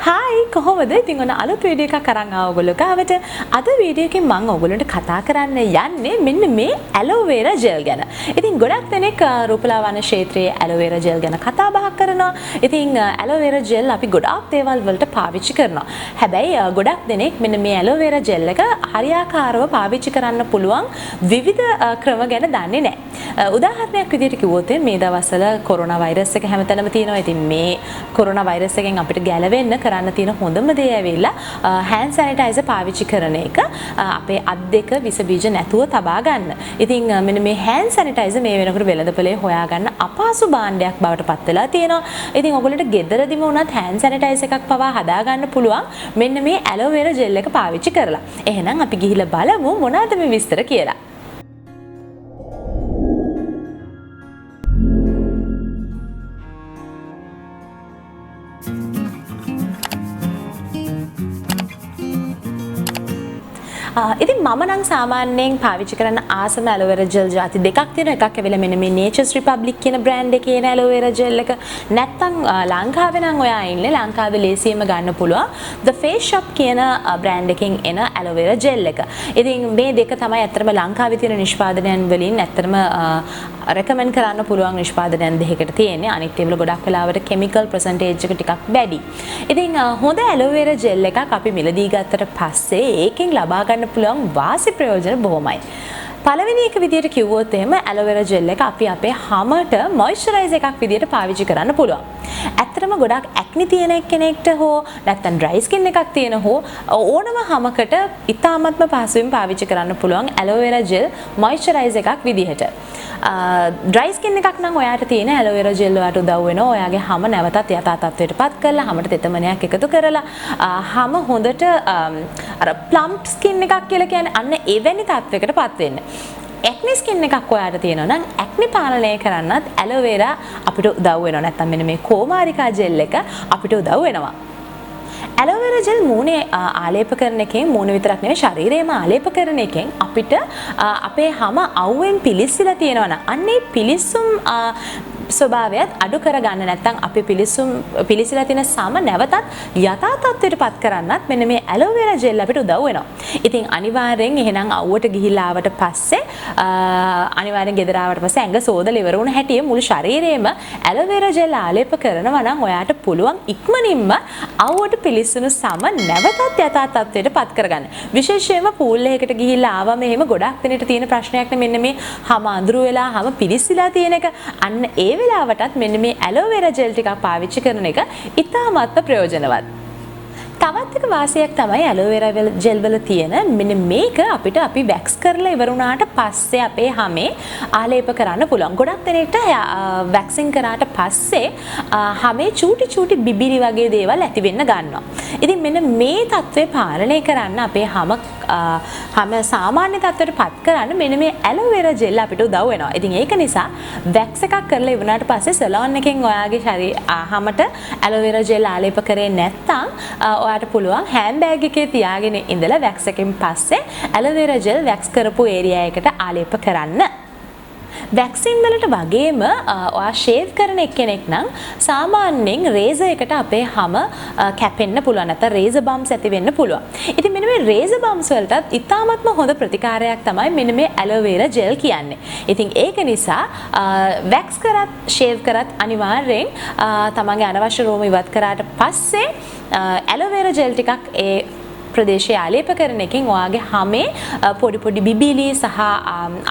Hi කොහොමද? ඉතින් ඔන්න අලුත් වීඩියෝ එකක් අරන් ආව ඔයගොල්ලෝ ගාවට. අද වීඩියෝ එකෙන් මම ඔයගොල්ලන්ට කතා කරන්න යන්නේ මෙන්න මේ ඇලෝ වේරා ජෙල් ගැන. ඉතින් ගොඩක් දෙනෙක් රූපලාවන්‍ය ක්ෂේත්‍රයේ ඇලෝ වේරා ජෙල් ගැන කතා බහක් කරනවා. ඉතින් ඇලෝ වේරා ජෙල් අපි ගොඩාක් දේවල් වලට පාවිච්චි කරනවා. හැබැයි ගොඩක් දෙනෙක් මෙන්න මේ ඇලෝ වේරා ජෙල් එක හරියාකාරව පාවිච්චි කරන්න පුළුවන් විවිධ ක්‍රම ගැන දන්නේ නැහැ. උදාහරණයක් විදිහට කිව්වොත් මේ දවස්වල කොරෝනා වෛරස් එක හැමතැනම තියෙනවා. ඉතින් මේ කොරෝනා වෛරස් එකෙන් අපිට ගැලවෙන්න කරන්න තියෙන හොඳම දේ ඇවිල්ලා hand sanitizer පාවිච්චි කරන එක. අපේ අත් දෙක විස බීජ නැතුව තබා ගන්න. ඉතින් මෙන්න මේ hand sanitizer මේ වෙනකොට වෙළඳපොලේ හොයාගන්න අපහසු භාණ්ඩයක් බවට පත් වෙලා තියෙනවා. ඉතින් ඔයගොල්ලන්ට ගෙදරදිම වුණත් hand sanitizer එකක් පවා හදා ගන්න පුළුවන් මෙන්න මේ aloe vera gel එක පාවිච්චි කරලා. එහෙනම් අපි ගිහිල්ලා බලමු මොනවද මේ විස්තර කියලා. ඉතින් මම නම් සාමාන්‍යයෙන් පාවිච්චි කරන ආසම ඇලෝ වෙරා ජෙල් ಜಾති දෙකක් තියෙනවා. එකක් ඇවිල්ලා මෙන්න මේ Nature's Republic කියන බ්‍රෑන්ඩ් එකේ එන ඇලෝ වෙරා ජෙල් එක. නැත්තම් ලංකාවේ නම් ඔයා ඉන්නේ ලංකාවේ ලේසියෙන්ම ගන්න පුළුවන් The Face Shop කියන බ්‍රෑන්ඩ් එකෙන් එන ඇලෝ වෙරා ජෙල් එක. ඉතින් මේ දෙක තමයි ඇත්තටම ලංකාවේ තියෙන නිෂ්පාදනයන් වලින් ඇත්තටම රෙකමන්ඩ් කරන්න පුළුවන් නිෂ්පාදනයන් දෙකකට තියෙන්නේ. අනිත් ඒවල ගොඩක් වෙලාවට කෙමිකල් පර්සන්ටේජ් එක ටිකක් වැඩි. ඉතින් හොඳ ඇලෝ වෙරා ජෙල් එකක් අපි මිලදී ගත්තට පස්සේ ඒකෙන් ලබා ගන්න පුළුවන් වාසි ප්‍රයෝජන බොහොමයි. පළවෙනි එක විදිහට කිව්වොත් එහෙම ඇලෝ වෙරා ජෙල් එක අපි අපේ හමට මොයිස්චරයිසර් එකක් විදිහට පාවිච්චි කරන්න පුළුවන්. ඇත්තටම ගොඩක් ඇක්නි තියෙන කෙනෙක්ට හෝ නැත්නම් ඩ්‍රයි ස්කින් එකක් තියෙන හෝ ඕනම හමකට ඉතාමත්ම පහසුවෙන් පාවිච්චි කරන්න පුළුවන් ඇලෝ වෙරා ජෙල් මොයිස්චරයිසර් එකක් විදිහට. ඩ්‍රයි ස්කින් එකක් නම් ඔයාට තියෙන ඇලෝ වෙරා ජෙල් වලට උදව් වෙනවා. ඔයාගේ හම නැවතත් යථා තත්ත්වයටපත් කරලා හමට තෙතමනයක් එකතු කරලා හම හොඳට අර ප්ලම්ප් ස්කින් එකක් කියලා කියන්නේ අන්න එවැනි තත්ත්වයකටපත් වෙන්න. ඇක්නි ස්කින් එකක් ඔයාට තියෙනවා නම් ඇක්නි පාලනය කරන්නත් ඇලෝ වෙරා අපිට උදව් වෙනවා. නැත්නම් මෙන්න මේ කෝමාරිකා ජෙල් එක අපිට උදව් වෙනවා. ඇලෝ වෙරා ජෙල් මූණේ ආලේප කරන එකෙන් මූණ විතරක් නෙවෙයි ශරීරයම ආලේප කරන එකෙන් අපිට අපේ හම අවුවෙන් පිලිස්සලා තියෙනවා නම් අන්නේ පිලිස්සුම් ස්වභාවයත් අඩු කරගන්න නැත්නම් අපි පිලිසිලා තියෙන සම නැවතත් යථා තත්ත්වයටපත් කරන්නත් මෙන්න මේ ඇලෝ වෙරා ජෙල් අපිට උදව් වෙනවා. ඉතින් අනිවාර්යෙන් එහෙනම් අවුවට ගිහිල්ලා ආවට පස්සේ අනිවාර්යෙන් ගෙදර ආවට පස්සේ ඇඟ සෝදලා ඉවර වුණ හැටි මුළු ශරීරයේම ඇලෝ වෙරා ජෙල් ආලේප කරනවා නම් ඔයාට පුළුවන් ඉක්මනින්ම අවුවට පිලිස්සුණු සම නැවතත් යථා තත්ත්වයටපත් කරගන්න. විශේෂයෙන්ම පූල් එකකට ගිහිල්ලා ආවම එහෙම ගොඩක් දෙනෙට තියෙන ප්‍රශ්නයක් නේ මෙන්න මේ හම අඳුරු වෙලා හම පිලිසිලා තියෙන එක. අන්න ඒ වෙලාවටත් මෙන්න මේ ඇලෝ වෙරා ජෙල් ටිකක් පාවිච්චි කරන එක ඉතාමත්ම ප්‍රයෝජනවත්. තවත් එක වාසියක් තමයි ඇලෝ වෙරා ජෙල් වල තියෙන මෙන්න මේක අපිට අපි වැක්ස් කරලා ඉවර වුණාට පස්සේ අපේ හමේ ආලේප කරන්න පුළුවන්. ගොඩක් දෙනෙක්ට වැක්සින් කරාට පස්සේ හමේ චූටි බිබිලි වගේ දේවල් ඇති වෙන්න ගන්නවා. ඉතින් මෙන්න මේ තත්ත්වය පාලනය කරන්න අපේ හම සාමාන්‍ය තත්ත්වයටපත් කරන්න මෙන්න මේ ඇලෝ වෙරා ජෙල් අපිට උදව් වෙනවා. ඉතින් ඒක නිසා වැක්ස් එකක් කරලා ඉවරනාට පස්සේ සලෝන් එකෙන් ඔයාගේ හමට ඇලෝ වෙරා ජෙල් ආලේප කරේ නැත්නම් ඔයාට පුළුවන් හෑන්ඩ් බෑග් එකේ තියාගෙන ඉඳලා වැක්ස් එකෙන් පස්සේ ඇලෝ වෙරා ජෙල් වැක්ස් කරපු ඒරියා එකට ආලේප කරන්න. වැක්සින් වලට වගේම ඔයා ෂේව් කරන එක්කෙනෙක් නම් සාමාන්‍යයෙන් රේසර් එකට අපේ හම කැපෙන්න පුළුවන් නැත්නම් රේසර් බම්ස් ඇති වෙන්න පුළුවන්. ඉතින් මෙන්න මේ රේසර් බම්ස් වලටත් ඉතාමත්ම හොඳ ප්‍රතිකාරයක් තමයි මෙන්න මේ ඇලෝ වෙරා ජෙල් කියන්නේ. ඉතින් ඒක නිසා වැක්ස් කරත් ෂේව් කරත් අනිවාර්යෙන් තමන්ගේ අනවශ්‍ය රෝම ඉවත් කරාට පස්සේ ඇලෝ වෙරා ජෙල් ටිකක් ඒ ප්‍රදේශයේ ආලේප කරන එකෙන් ඔයාගේ හමේ පොඩි බිබිලි සහ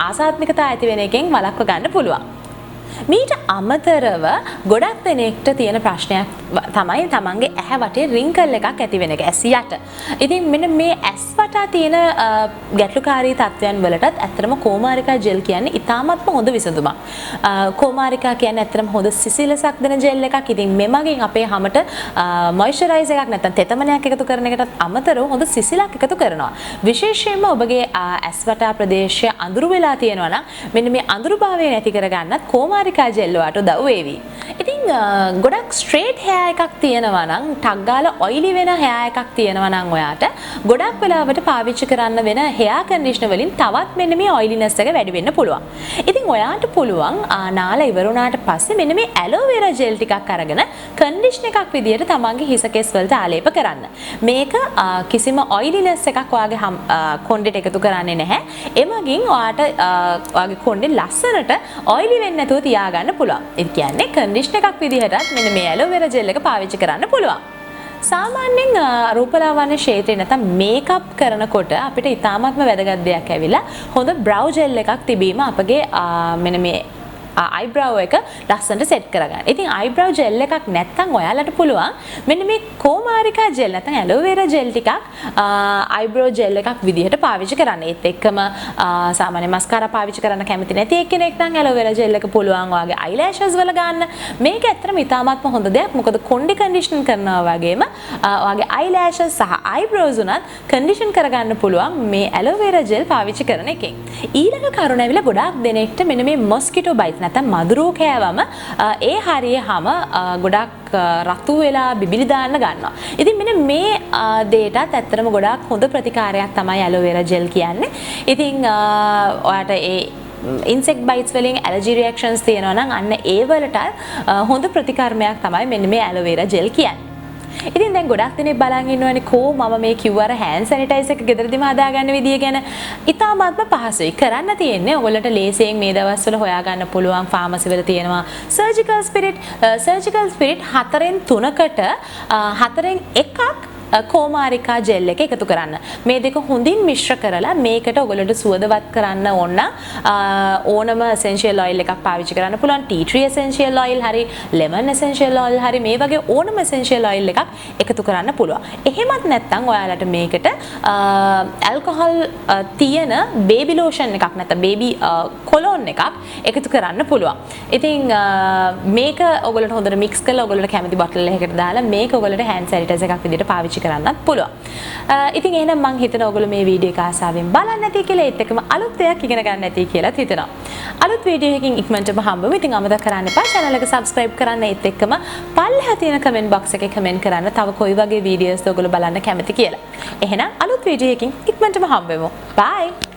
ආසාත්මිකතා ඇති වෙන එකෙන් වළක්ව ගන්න පුළුවන්. මීට අමතරව ගොඩක් දෙනෙක්ට තියෙන ප්‍රශ්නයක් තමයි තමන්ගේ ඇහැ වටේ රින්කල් එකක් ඇති වෙන එක ඇස් යට. ඉතින් මෙන්න මේ ඇස් වටා තියෙන ගැටලුකාරී තත්ත්වයන් වලටත් ඇත්තටම කෝමාරිකා ජෙල් කියන්නේ ඉතාමත්ම හොඳ විසඳුමක්. කෝමාරිකා කියන්නේ ඇත්තටම හොඳ සිසිලසක් දෙන ජෙල් එකක්. ඉතින් මෙමගින් අපේ හමට මොයිස්චරයිසර් එකක් නැත්නම් තෙතමනයක් එකතු කරන එකටත් අමතරව හොඳ සිසිලක් එකතු කරනවා. විශේෂයෙන්ම ඔබගේ ඇස් වටා ප්‍රදේශය අඳුරු වෙලා තියෙනවා නම් මෙන්න මේ අඳුරුභාවය නැති කරගන්නත් කෝමාරිකා ජෙල් වලට උදව් වේවි. ඉතින් ගොඩක් ස්ට්‍රේට් hair එකක් තියෙනවා නම් ටක් ගාලා ඔයිලි වෙන hair එකක් තියෙනවා නම් ඔයාට ගොඩක් වෙලාවට පාවිච්චි කරන්න වෙන hair conditioner වලින් තවත් මෙන්න මේ oiliness එක වැඩි වෙන්න පුළුවන්. ඉතින් ඔයාට පුළුවන් නාලා ඉවර වුණාට පස්සේ මෙන්න මේ aloe vera gel ටිකක් අරගෙන conditioner එකක් විදියට තමන්ගේ හිස කෙස් වලට ආලේප කරන්න. මේක කිසිම oiliness එකක් ඔයාගේ කොණ්ඩෙට එකතු කරන්නේ නැහැ. එමගින් ඔයාට ඔයාගේ කොණ්ඩේ ලස්සනට oily වෙන්නේ නැතුව තියාගන්න පුළුවන්. ඒ කියන්නේ conditioner එකක් විදිහටත් මෙන්න මේ aloe vera gel එක පාවිච්චි කරන්න පුළුවන්. සාමාන්‍යයෙන් රූපලාවන්‍ය ක්ෂේත්‍රේ නැත්නම් මේකප් කරනකොට අපිට ඉතාමත්ම වැදගත් දෙයක් ඇවිල්ලා හොඳ බ්‍රව් ජෙල් එකක් තිබීම අපගේ මෙන්න මේ eyebrow එක ලස්සනට සෙට් කරගන්න. ඉතින් eyebrow gel එකක් නැත්නම් ඔයාලට පුළුවන් මෙන්න මේ කොමාරිකා gel නැත්නම් aloe vera gel ටිකක් eyebrow gel එකක් විදිහට පාවිච්චි කරන්න. ඒත් එක්කම සාමාන්‍ය mascara පාවිච්චි කරන්න කැමති නැති එක්කෙනෙක් නම් aloe vera gel එක පුළුවන් ඔයාගේ eyelashes වල ගන්න. මේක ඇත්තටම ඉතාමත්ම හොඳ දෙයක්. මොකද කොණ්ඩේ condition කරනවා වගේම ඔයාගේ eyelashes සහ eyebrows උනත් condition කරගන්න පුළුවන් මේ aloe vera gel පාවිච්චි කරන එකෙන්. ඊළඟ කරුණ ඇවිල්ලා ගොඩාක් දෙනෙක්ට මෙන්න මේ mosquito bites නැත්නම් මදුරුව කෑවම ඒ හරියහම ගොඩක් රතු වෙලා බිබිලි දාන්න ගන්නවා. ඉතින් මෙන්න මේ දේටත් ඇත්තටම ගොඩාක් හොඳ ප්‍රතිකාරයක් තමයි aloe vera gel කියන්නේ. ඉතින් ඔයාට ඒ insect bites වලින් allergy reactions තියෙනවා නම් අන්න ඒ වලට හොඳ ප්‍රතිකර්මයක් තමයි මෙන්න මේ aloe vera gel කියන්නේ. ඉතින් දැන් ගොඩක් දෙනෙක් බලන් ඉන්නවනේ කෝ මම මේ කිව්වර hand sanitizer එක ගෙදරදිම හදාගන්න විදිය ගැන. ඉතාමත්ම පහසුයි. කරන්න තියෙන්නේ ඔයගොල්ලන්ට ලේසියෙන් මේ දවස්වල හොයාගන්න පුළුවන් ෆාමසි වල තියෙනවා surgical spirit 4න් 3කට 4න් එකක් කොමාරිකා ජෙල් එක එකතු කරන්න. මේ දෙක හොඳින් මිශ්‍ර කරලා මේකට ඔයගොල්ලන්ට සුවදවත් කරන්න ඕන ඕනම essential oil එකක් පාවිච්චි කරන්න පුළුවන්. tea tree essential oil හරි lemon essential oil හරි මේ වගේ ඕනම essential oil එකක් එකතු කරන්න පුළුවන්. එහෙමත් නැත්නම් ඔයාලට මේකට alcohol තියෙන baby lotion එකක් නැත්නම් baby cologne එකක් එකතු කරන්න පුළුවන්. ඉතින් මේක ඔයගොල්ලන්ට හොඳට mix කරලා ඔයගොල්ලන්ට කැමති bottle එකකට දාලා මේක ඔයගොල්ලන්ට hand sanitizer එකක් විදිහට පාවිච්චි කරන්නත් පුළුවන්. ඉතින් එහෙනම් මම හිතනවා ඔයගොල්ලෝ මේ වීඩියෝ එක ආසාවෙන් බලන්න ඇති කියලා ඒත් එක්කම අලුත් දෙයක් ඉගෙන ගන්න ඇති කියලාත් හිතනවා. අලුත් වීඩියෝ එකකින් ඉක්මනටම හම්බෙමු. ඉතින් අමතක කරන්න එපා channel එක subscribe කරන්න ඒත් එක්කම පල්ලෙහා තියෙන comment box එකේ comment කරන්න තව කොයි වගේ වීඩියෝස්ද ඔයගොල්ලෝ බලන්න කැමති කියලා. එහෙනම් අලුත් වීඩියෝ එකකින් ඉක්මනටම හම්බෙමු. bye.